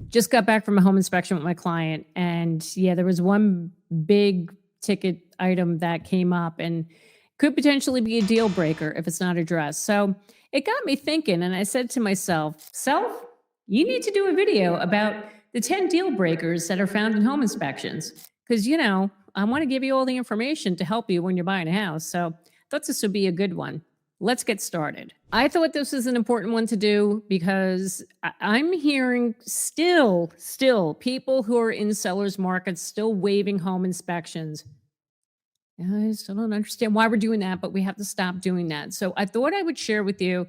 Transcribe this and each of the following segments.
Just got back from a home inspection with my client, and yeah, there was one big ticket item that came up and could potentially be a deal breaker if it's not addressed. So it got me thinking, and I said to myself, Self, you need to do a video about the 10 deal breakers that are found in home inspections. Because, I want to give you all the information to help you when you're buying a house. So I thought this would be a good one. Let's get started. I thought this was an important one to do because I'm hearing still people who are in sellers markets still waiving home inspections. I still don't understand why we're doing that, but we have to stop doing that. So I thought I would share with you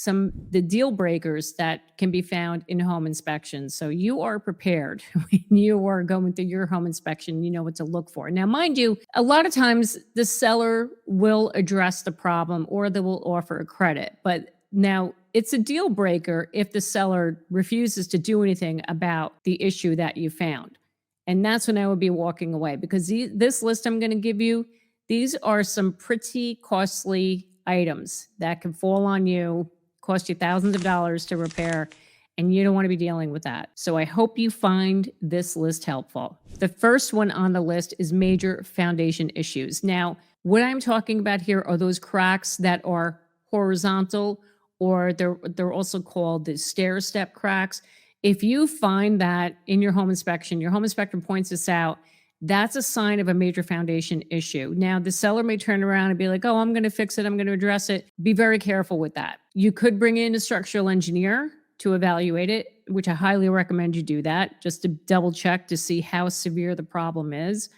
the deal breakers that can be found in home inspections. So you are prepared when you are going through your home inspection, you know what to look for. Now, mind you, a lot of times the seller will address the problem or they will offer a credit. But now it's a deal breaker if the seller refuses to do anything about the issue that you found. And that's when I would be walking away, because this list I'm going to give you, these are some pretty costly items that can fall on you, cost you thousands of dollars to repair, and you don't want to be dealing with that. So I hope you find this list helpful. The first one on the list is major foundation issues. Now, what I'm talking about here are those cracks that are horizontal, or they're also called the stair step cracks. If you find that in your home inspection, your home inspector points this out, that's a sign of a major foundation issue. Now, the seller may turn around and be like, oh, I'm going to fix it, I'm going to address it. Be very careful with that. You could bring in a structural engineer to evaluate it, which I highly recommend you do that, just to double check to see how severe the problem is.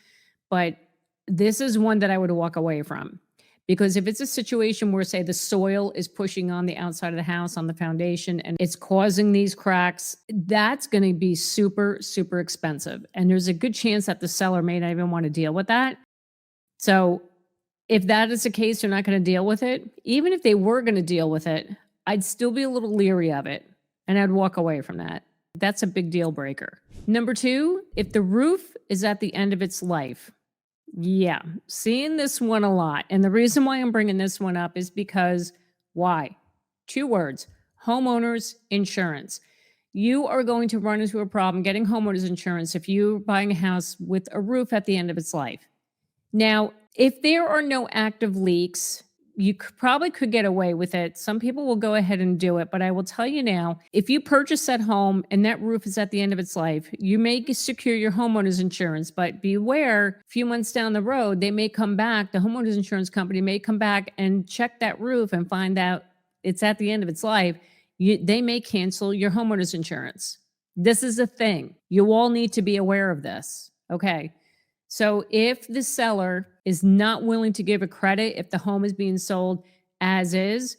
But this is one that I would walk away from. Because if it's a situation where, say, the soil is pushing on the outside of the house on the foundation and it's causing these cracks, that's going to be super, super expensive. And there's a good chance that the seller may not even want to deal with that. So if that is the case, they're not going to deal with it. Even if they were going to deal with it, I'd still be a little leery of it and I'd walk away from that. That's a big deal breaker. Number two, if the roof is at the end of its life. Yeah, seeing this one a lot. And the reason why I'm bringing this one up is because why? 2 words, homeowners insurance. You are going to run into a problem getting homeowners insurance if you're buying a house with a roof at the end of its life. Now, if there are no active leaks, you probably could get away with it. Some people will go ahead and do it, but I will tell you now, if you purchase that home and that roof is at the end of its life, you may secure your homeowner's insurance, but beware, a few months down the road, they may come back, the homeowner's insurance company may come back and check that roof and find out it's at the end of its life. They may cancel your homeowner's insurance. This is a thing. You all need to be aware of this, okay? So if the seller is not willing to give a credit, if the home is being sold as is,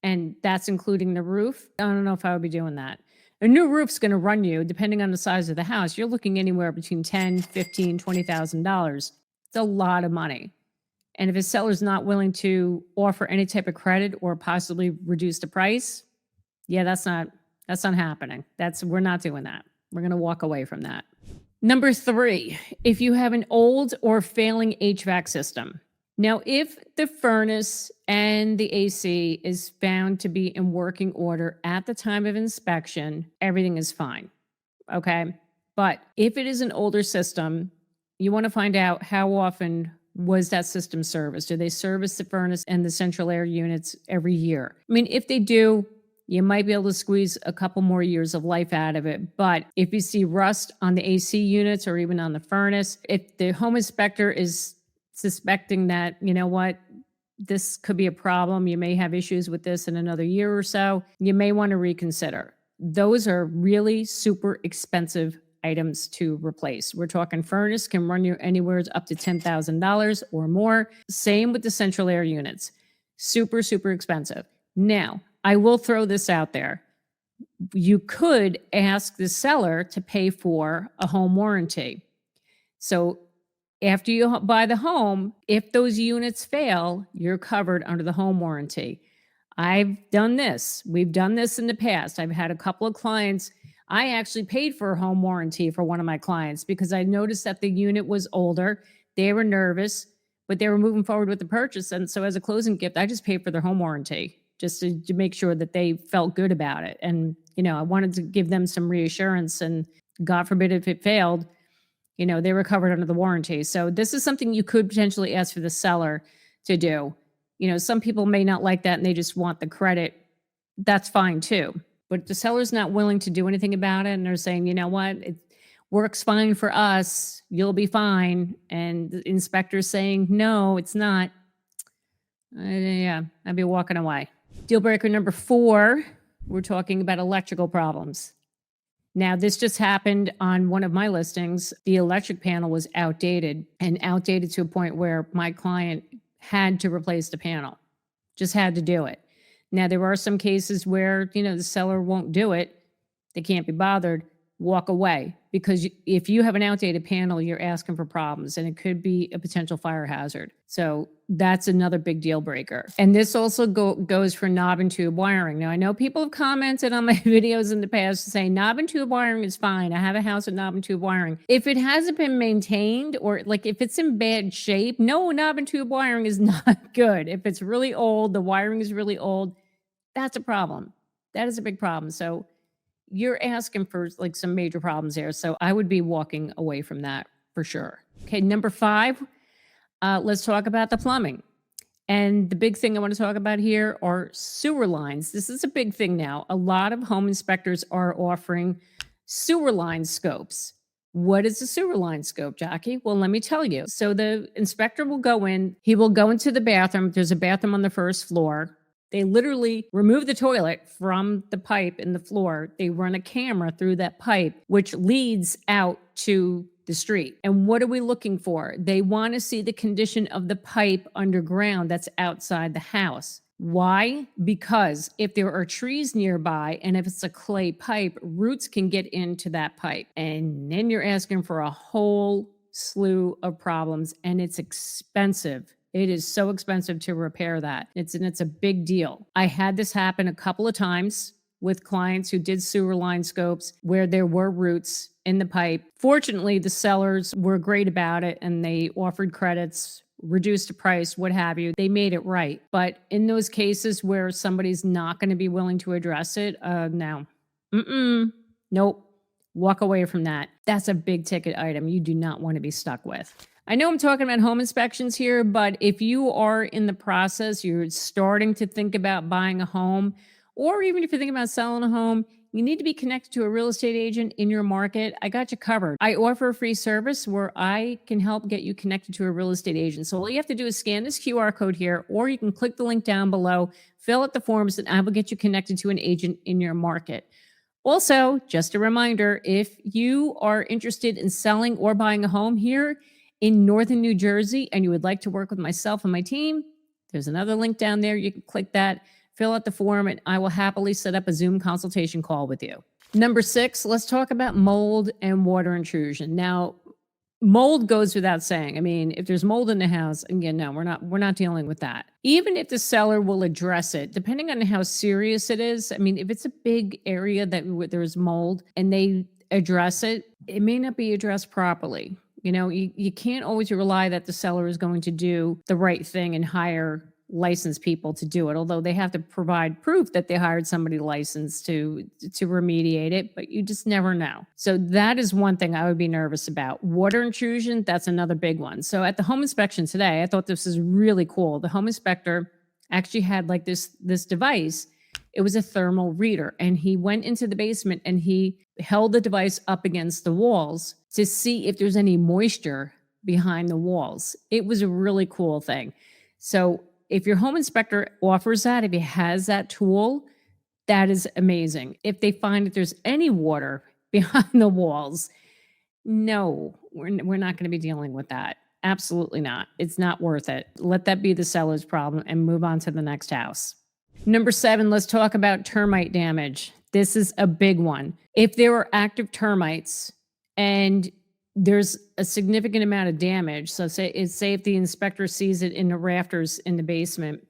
and that's including the roof, I don't know if I would be doing that. A new roof's going to run you, depending on the size of the house, you're looking anywhere between $10,000, $15,000, $20,000. It's a lot of money. And if a seller's not willing to offer any type of credit or possibly reduce the price, yeah, that's not happening. We're not doing that. We're going to walk away from that. Number 3, if you have an old or failing HVAC system. Now, if the furnace and the AC is found to be in working order at the time of inspection, everything is fine, okay? But if it is an older system, you want to find out how often was that system serviced. Do they service the furnace and the central air units every year? I mean, if they do, you might be able to squeeze a couple more years of life out of it. But if you see rust on the AC units or even on the furnace, if the home inspector is suspecting that, you know what, this could be a problem, you may have issues with this in another year or so, you may want to reconsider. Those are really super expensive items to replace. We're talking furnace can run you anywhere up to $10,000 or more. Same with the central air units. Super, super expensive. Now, I will throw this out there. You could ask the seller to pay for a home warranty. So after you buy the home, if those units fail, you're covered under the home warranty. I've done this. We've done this in the past. I've had a couple of clients. I actually paid for a home warranty for one of my clients because I noticed that the unit was older. They were nervous, but they were moving forward with the purchase. And so as a closing gift, I just paid for their home warranty just to make sure that they felt good about it. And, I wanted to give them some reassurance, and God forbid if it failed, they were covered under the warranty. So this is something you could potentially ask for the seller to do. Some people may not like that and they just want the credit. That's fine too. But if the seller's not willing to do anything about it and they're saying, you know what, it works fine for us, you'll be fine, and the inspector's saying, no, it's not, yeah, I'd be walking away. Deal breaker number 4, we're talking about electrical problems. Now, this just happened on one of my listings. The electric panel was outdated to a point where my client had to replace the panel, just had to do it. Now, there are some cases where, the seller won't do it. They can't be bothered. Walk away, because if you have an outdated panel, you're asking for problems, and it could be a potential fire hazard. So that's another big deal breaker. And this also goes for knob and tube wiring. Now, I know people have commented on my videos in the past saying knob and tube wiring is fine. I have a house with knob and tube wiring. If it hasn't been maintained, or like if it's in bad shape, no, knob and tube wiring is not good. If it's really old, the wiring is really old, that's a problem. That is a big problem. So you're asking for like some major problems there. So I would be walking away from that for sure. Okay, number 5, let's talk about the plumbing. And the big thing I want to talk about here are sewer lines. This is a big thing now. A lot of home inspectors are offering sewer line scopes. What is a sewer line scope, Jackie? Well, let me tell you. So the inspector will go in, he will go into the bathroom. There's a bathroom on the first floor. They literally remove the toilet from the pipe in the floor. They run a camera through that pipe, which leads out to the street. And what are we looking for? They want to see the condition of the pipe underground that's outside the house. Why? Because if there are trees nearby and if it's a clay pipe, roots can get into that pipe. And then you're asking for a whole slew of problems, and it's expensive. It is so expensive to repair that. It's a big deal. I had this happen a couple of times with clients who did sewer line scopes where there were roots in the pipe. Fortunately, the sellers were great about it, and they offered credits, reduced the price, what have you. They made it right. But in those cases where somebody's not going to be willing to address it, no. Nope. Walk away from that. That's a big ticket item you do not want to be stuck with. I know I'm talking about home inspections here, but if you are in the process, you're starting to think about buying a home, or even if you're thinking about selling a home, you need to be connected to a real estate agent in your market. I got you covered. I offer a free service where I can help get you connected to a real estate agent. So all you have to do is scan this QR code here, or you can click the link down below, fill out the forms, and I will get you connected to an agent in your market. Also, just a reminder, if you are interested in selling or buying a home here in Northern New Jersey, and you would like to work with myself and my team, there's another link down there. You can click that, fill out the form, and I will happily set up a Zoom consultation call with you. Number 6, let's talk about mold and water intrusion. Now, mold goes without saying. I mean, if there's mold in the house, again, no, we're not dealing with that. Even if the seller will address it, depending on how serious it is. I mean, if it's a big area that there's mold and they address it, it may not be addressed properly. You can't always rely that the seller is going to do the right thing and hire licensed people to do it, although they have to provide proof that they hired somebody licensed to remediate it, but you just never know. So that is one thing I would be nervous about. Water intrusion, that's another big one. So at the home inspection today, I thought this was really cool. The home inspector actually had like this device. It was a thermal reader, and he went into the basement and he held the device up against the walls to see if there's any moisture behind the walls. It was a really cool thing. So if your home inspector offers that, if he has that tool, that is amazing. If they find that there's any water behind the walls, no, we're not going to be dealing with that. Absolutely not. It's not worth it. Let that be the seller's problem and move on to the next house. Number 7, let's talk about termite damage. This is a big one. If there are active termites and there's a significant amount of damage, so say if the inspector sees it in the rafters in the basement,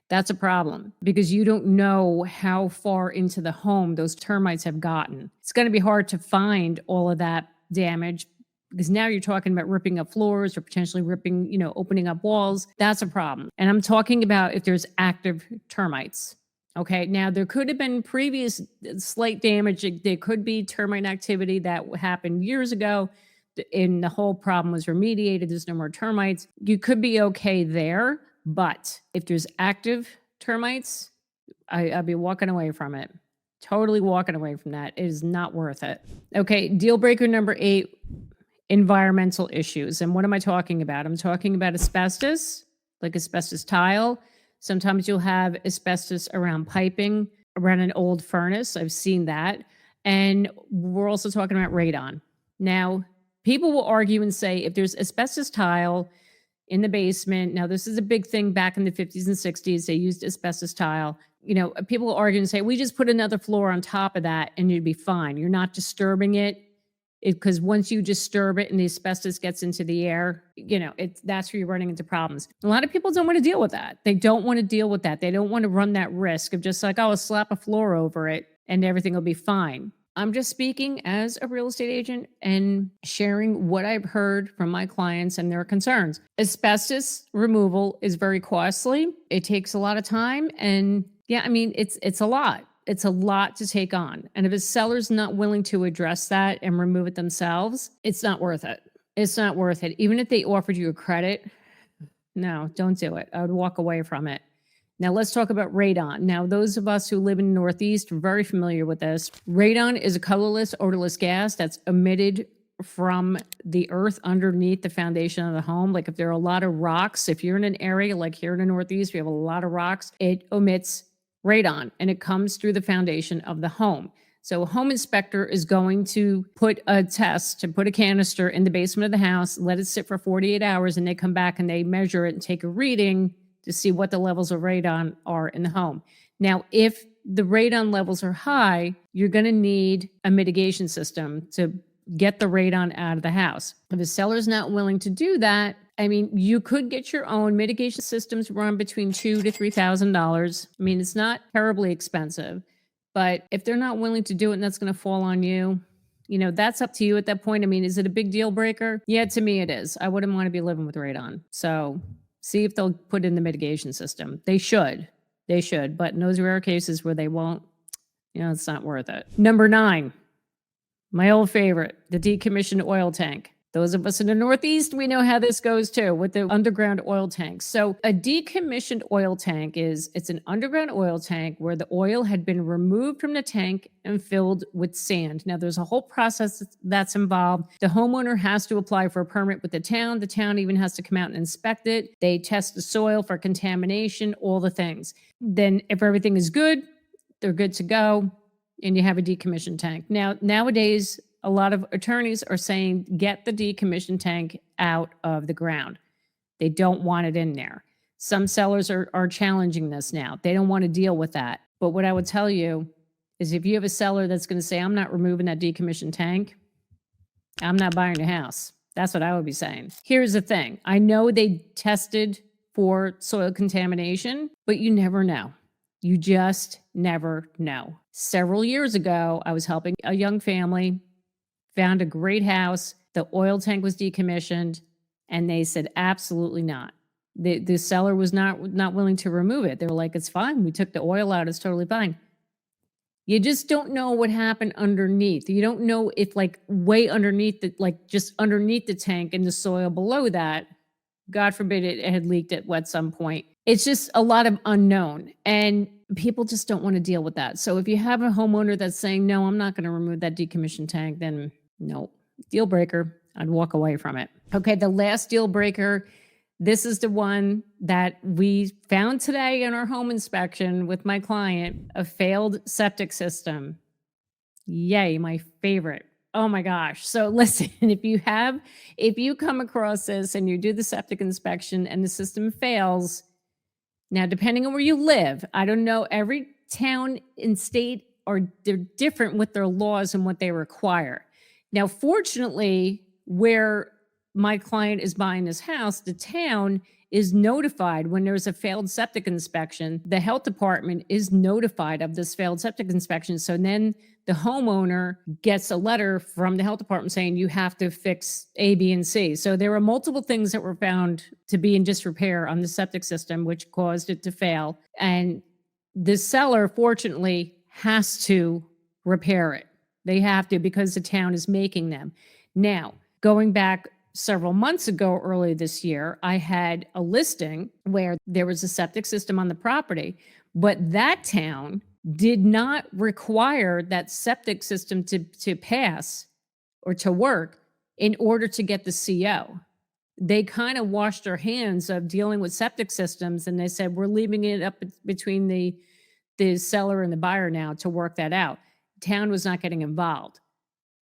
that's a problem because you don't know how far into the home those termites have gotten. It's going to be hard to find all of that damage because now you're talking about ripping up floors or potentially ripping, opening up walls. That's a problem. And I'm talking about if there's active termites. Okay. Now, there could have been previous slight damage. There could be termite activity that happened years ago, and the whole problem was remediated. There's no more termites. You could be okay there. But if there's active termites, I'd be walking away from it. Totally walking away from that. It is not worth it. Okay. Deal breaker number 8, environmental issues. And what am I talking about? I'm talking about asbestos, like asbestos tile. Sometimes you'll have asbestos around piping, around an old furnace. I've seen that. And we're also talking about radon. Now, people will argue and say if there's asbestos tile in the basement, now this is a big thing back in the 50s and 60s, they used asbestos tile. People will argue and say, we just put another floor on top of that and you'd be fine. You're not disturbing it. Because once you disturb it and the asbestos gets into the air, that's where you're running into problems. A lot of people don't want to deal with that. They don't want to deal with that. They don't want to run that risk of just like, oh, I'll slap a floor over it and everything will be fine. I'm just speaking as a real estate agent and sharing what I've heard from my clients and their concerns. Asbestos removal is very costly. It takes a lot of time. And it's a lot. It's a lot to take on. And if a seller's not willing to address that and remove it themselves, it's not worth it. It's not worth it. Even if they offered you a credit, no, don't do it. I would walk away from it. Now let's talk about radon. Now, those of us who live in the Northeast are very familiar with this. Radon is a colorless, odorless gas that's emitted from the earth underneath the foundation of the home. Like if there are a lot of rocks, if you're in an area like here in the Northeast, we have a lot of rocks, it emits radon, and it comes through the foundation of the home. So a home inspector is going to put a canister in the basement of the house, let it sit for 48 hours, and they come back and they measure it and take a reading to see what the levels of radon are in the home. Now, if the radon levels are high, you're going to need a mitigation system to get the radon out of the house. If the seller's not willing to do that, you could get your own mitigation systems, run between $2,000 to $3,000. It's not terribly expensive, but if they're not willing to do it and that's going to fall on you, that's up to you at that point. Is it a big deal breaker? Yeah, to me it is. I wouldn't want to be living with radon. So see if they'll put in the mitigation system. They should, but in those rare cases where they won't, it's not worth it. Number 9, my old favorite, the decommissioned oil tank. Those of us in the Northeast, we know how this goes too with the underground oil tanks. So a decommissioned oil tank it's an underground oil tank where the oil had been removed from the tank and filled with sand. Now there's a whole process that's involved. The homeowner has to apply for a permit with the town. The town even has to come out and inspect it. They test the soil for contamination, all the things. Then if everything is good, they're good to go, and you have a decommissioned tank. Now, nowadays, a lot of attorneys are saying, get the decommissioned tank out of the ground. They don't want it in there. Some sellers are challenging this now. They don't want to deal with that. But what I would tell you is if you have a seller that's going to say, I'm not removing that decommissioned tank, I'm not buying your house. That's what I would be saying. Here's the thing. I know they tested for soil contamination, but you never know. You just never know. Several years ago, I was helping a young family, found a great house. The oil tank was decommissioned, and they said, absolutely not. The seller was not willing to remove it. They were like, it's fine. We took the oil out. It's totally fine. You just don't know what happened underneath. You don't know if way underneath just underneath the tank in the soil below that, God forbid it had leaked at some point. It's just a lot of unknown, and people just don't want to deal with that. So if you have a homeowner that's saying, no, I'm not going to remove that decommissioned tank, then no, deal breaker. I'd walk away from it. Okay, the last deal breaker. This is the one that we found today in our home inspection with my client, a failed septic system. Yay, my favorite. Oh my gosh. So listen, if you come across this and you do the septic inspection and the system fails, now depending on where you live, I don't know, every town and state they're different with their laws and what they require. Now, fortunately, where my client is buying this house, the town is notified when there's a failed septic inspection. The health department is notified of this failed septic inspection. So then the homeowner gets a letter from the health department saying you have to fix A, B, and C. So there were multiple things that were found to be in disrepair on the septic system, which caused it to fail. And the seller, fortunately, has to repair it. They have to because the town is making them. Now, going back several months ago, early this year, I had a listing where there was a septic system on the property, but that town did not require that septic system to pass or to work in order to get the CO. They kind of washed their hands of dealing with septic systems, and they said, we're leaving it up between the seller and the buyer now to work that out. Town was not getting involved,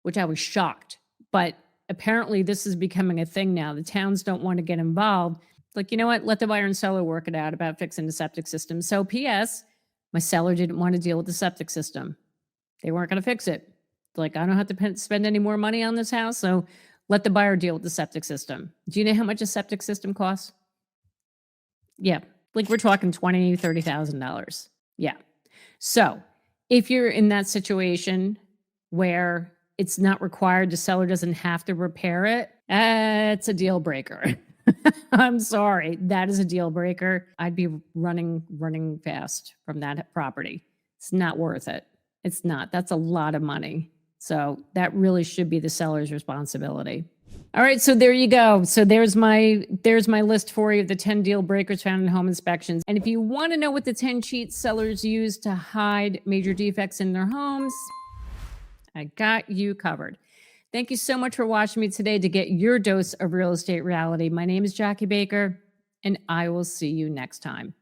which I was shocked. But apparently this is becoming a thing now. The towns don't want to get involved. Like, you know what? Let the buyer and seller work it out about fixing the septic system. So PS, my seller didn't want to deal with the septic system. They weren't going to fix it. Like, I don't have to spend any more money on this house, so let the buyer deal with the septic system. Do you know how much a septic system costs? Yeah, like we're talking $20,000, $30,000. Yeah. So if you're in that situation where it's not required, the seller doesn't have to repair it, it's a deal breaker. I'm sorry, that is a deal breaker. I'd be running fast from that property. It's not worth it. It's not. That's a lot of money. So that really should be the seller's responsibility. All right, so there you go. So there's my list for you of the 10 deal breakers found in home inspections. And if you want to know what the 10 cheats sellers use to hide major defects in their homes, I got you covered. Thank you so much for watching me today to get your dose of real estate reality. My name is Jackie Baker, and I will see you next time.